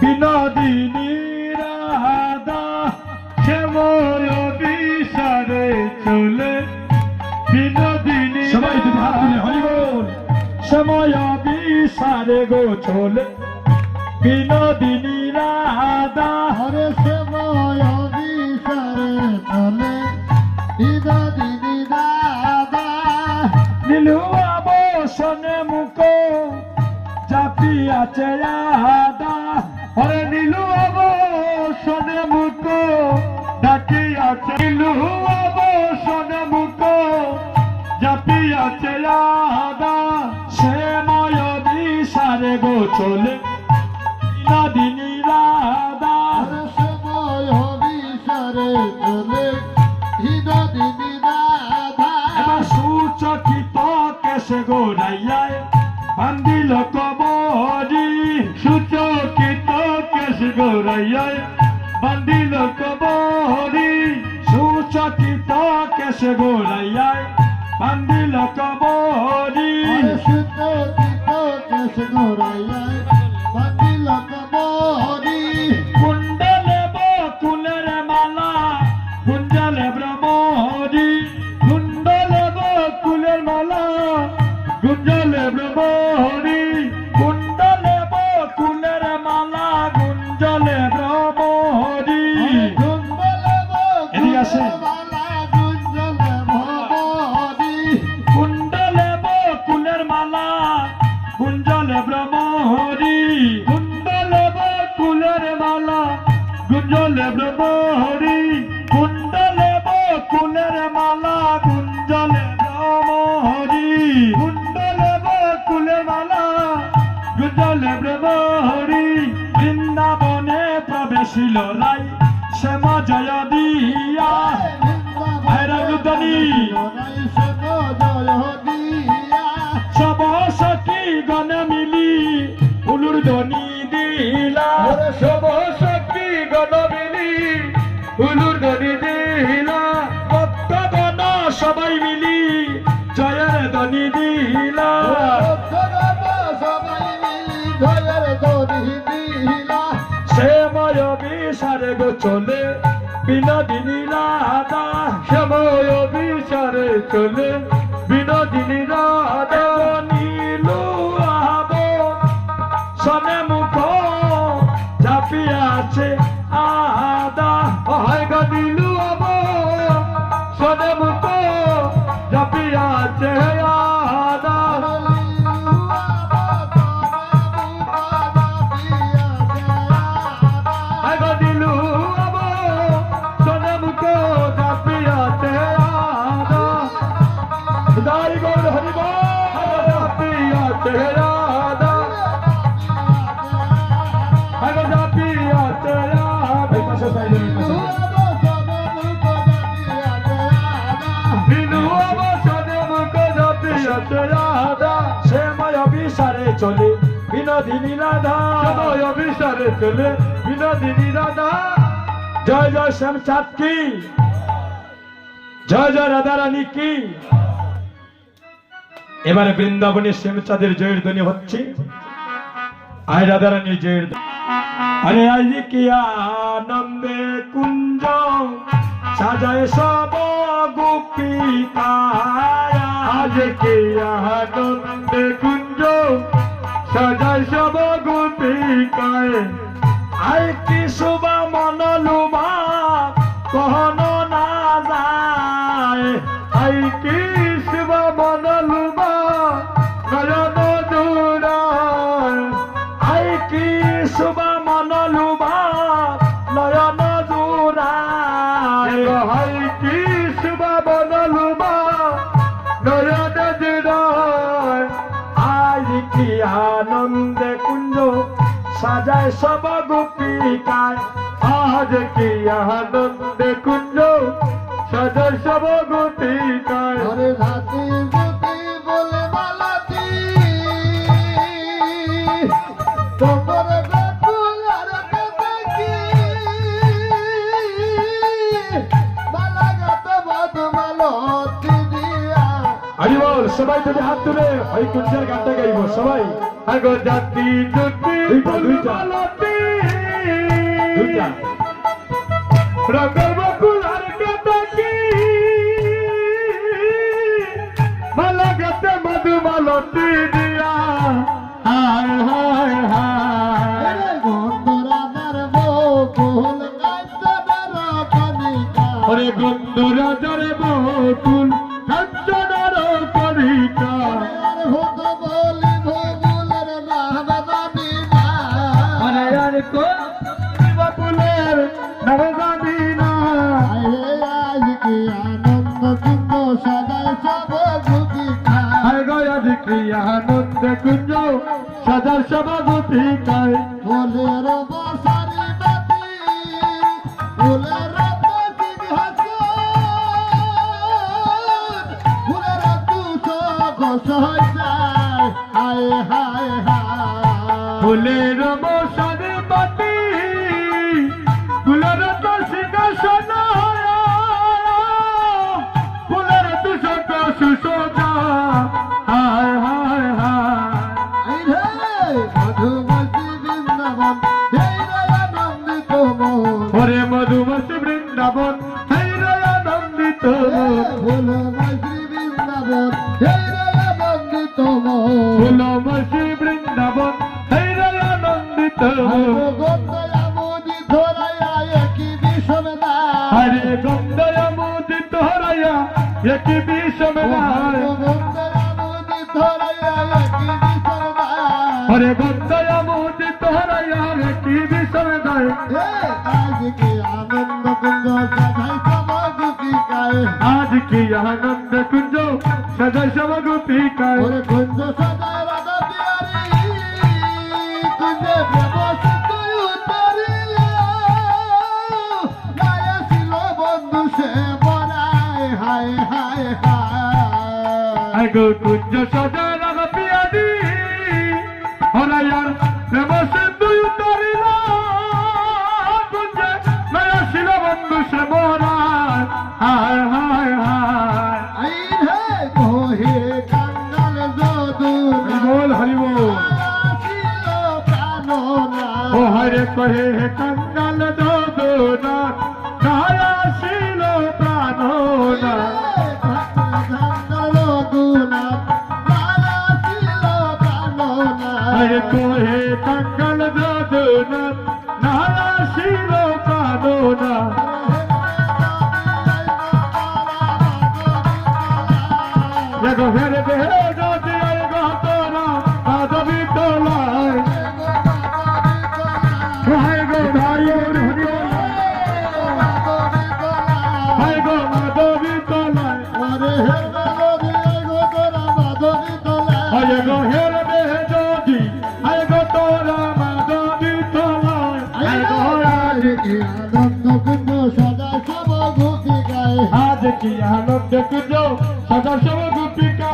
বিনোদিনী রাধা শ্যাময় বিষারে চলে বিনোদিনী সবাই দুটি হাত তুলে হরি বল শ্যাময় বিষারে গো চলে বিনোদিনী রাধা হরে শ্যাময় বিষারে চলে বিনোদিনী রাধা নীলুয়া বসনে মুখ চাপিয়াছে রাধা হরে নীলুয়া বসনে মুখ ডাকিয়াছে নীলুয়া বসনে মুখ চাপিয়াছে রাধা শ্যাময় বিষারে গো চলে বিনোদিনী রাধা হরে শ্যাময় বিষারে চলে বিনোদিনী রাধা এবার সুচকিত কেশে গোড়াইয়ায় বান্দিল কবরি সুচকিত কেশ গোড়াইয়ায় বান্দিল কবরি সুচকিত কেশ গোড়াইয়ায় বান্দিল কবরি সুচকিত কেশ গোড়াইয়ায় বান্দিল কবরি কুণ্ডলে বকুলের মালা কুঞ্জলে ভ্রমরি কুণ্ডলে বকুলের মালা গুঞ্জলে ভ্রমরি কুণ্ডলে বকুলের মালা গুঞ্জলে ভ্রমরি এদিকে আসে কুণ্ডলে বকুলের মালা গুঞ্জলে ভ্রমরি কুণ্ডলে বকুলের মালা গুঞ্জলে ভ্রমরি কুণ্ডলে বকুলের মালা গুঞ্জলে ভ্রমরি কুণ্ডলে বকুলের মালা গুঞ্জলে ভ্রমরি বৃন্দাবনে প্রবেশিল রাই শ্যাম জয় দিয়া ভৈরবী সব সখী গণ মিলি উলুর ধ্বনি দিলা সব সখী গণ মিলি উলুর ধ্বনি দিলা ভক্তগণ সবাই মিলি জয়ের ধ্বনি দিলা শ্যাময় বিষারে গো চলে বিনোদিনী রাধা শ্যাময় বিষারে চলে বিনোদিনী রাধা নীলু আব সনে মুখ চাপিয়াছে আদা হয় গো নীলু আব সনে মুখ চাপিয়াছে আদা হয় গো নীলু আব সনে মুখ চাপিয়াছে আদা দাই গৌর হরি বল চাপিয়াছে আদা হয় গো চাপিয়াছে আদা এই পাশে সাইডে এই পাশে শ্যাময় বিষারে চলে বিনোদিনী রাধা শ্যাময় বিষারে চলে বিনোদিনী রাধা জয় জয় শ্যামচাঁদ কি জয় জয় রাধা রানী কি এবারে বৃন্দাবনের শ্যামচাঁদের জয়ের ধ্বনি হচ্ছে আয় রাধা রানীর জয়ের আরে আজ কি আনন্দে কুঞ্জ সাজায় সব গোপিকা আজ কি আনন্দে কুঞ্জ সাজায় সব গোপিকায় আয় কি শোভা মন লুভা কহন না যায় আয় কি শোভা মন লুভা নয়ন জোড়ায় আয় কি শোভা মন লুভা নয়ন জোড়ায় আয় কি শোভা মন লুভা নয়ন জোড়ায় আজ কি আনন্দে কুঞ্জ সাজায় সব গোপিকায় আজ কি আনন্দে কুঞ্জ সাজায় সব গোপিকায় হরে রাতে যদি বলে মালাতি তোমার ব্যাকুল আর কি মালা গাতে বদমালতি দিয়া হরি বল সবাই যদি হাত তুলে ওই কুঞ্জের গানটা গাইবো সবাই আগো জাতি যদি দুইটা যা রঙের বকুল আর কেতকী মালা গেতে মধুমালতী দিয়া হায় হায় হায় বন্ধুরাজার বকুল কাঞ্চনের কণিকা ওরে গন্ধরাজার বকুল কাঞ্চনের কণিকা আর হত বলি বকুলের নাম জানি না আরে আর কোন বকুলের নাম জানি না আজ কি আনন্দ কুঞ্জ সদাই সব ঘুমিকা হায় গয়া দিক্রিয়া আনন্দ কুঞ্জ সাজার সভাপতি কায় ফুলের বসারি বাতি ফুলের ফুলের তুষ যায় হায় হায় হায় ফুলের বসারে পাতি ফুলের তো সিংহাসন ফুলের তুষক সুসোজা হায় হায় হায় মধুমতি বৃন্দাবন আনন্দিত মোহন ওরে মধুমতি বৃন্দাবন হেরে আনন্দিত ফুলমশ্রী বৃন্দাবন আনন্দিত মোহন ফুলমতি বৃন্দাবন হেরে আনন্দিত গন্ধায়ামুদি ধরাইয়া একই বিষমদা হরে গন্ধয়ামুদি তোরায়া একই বিষমনায় গন্ধায়ামুদি ধরাইয়া একই বিষমদা হরে গন্ধয়ামুদি তোরায়া একই বিষমনায় আজ কি আনন্দ কুঞ্জ সদাই সমাগুপিকায় আজ কি আনন্দ কুঞ্জ সদাই সমাগোপিকায় ওরে কুঞ্জ সদাই রাধা বিহারী কুঞ্জে প্রেম সুতোই উতরিলা গায়ে ছিল বন্ধু সে বরায় হায় হায় হায় গো কুঞ্জ সদাই রাধা পিয়াদি হরায়ার প্রেম সিন্ধু উতরিল কুঞ্জে নয়া শিল বন্ধু সে মোরায় হায় হায় হায় আইন হে কোহে কাঙ্গাল যদুনা বল হরি বল ছিল প্রাণনা ও হরে কহে হে কাঙ্গাল দোদনা ছায়া ছিল প্রাণনা হরে কহে কাঙ্গাল দোদনা ছায়া ছিল প্রাণনা দেখো ফেরে বেহে যদি আই গতরা মাধবী তোলায় হায় গো ভাই হরি বল হায় গো মাধবী তোলায় হায় গো হেরে বেহে যদি হায় গো তোরা মাধবী তোলায় হায় গো আজ আজ কি আনন্দ কুঞ্জ সদা সব গোপিকা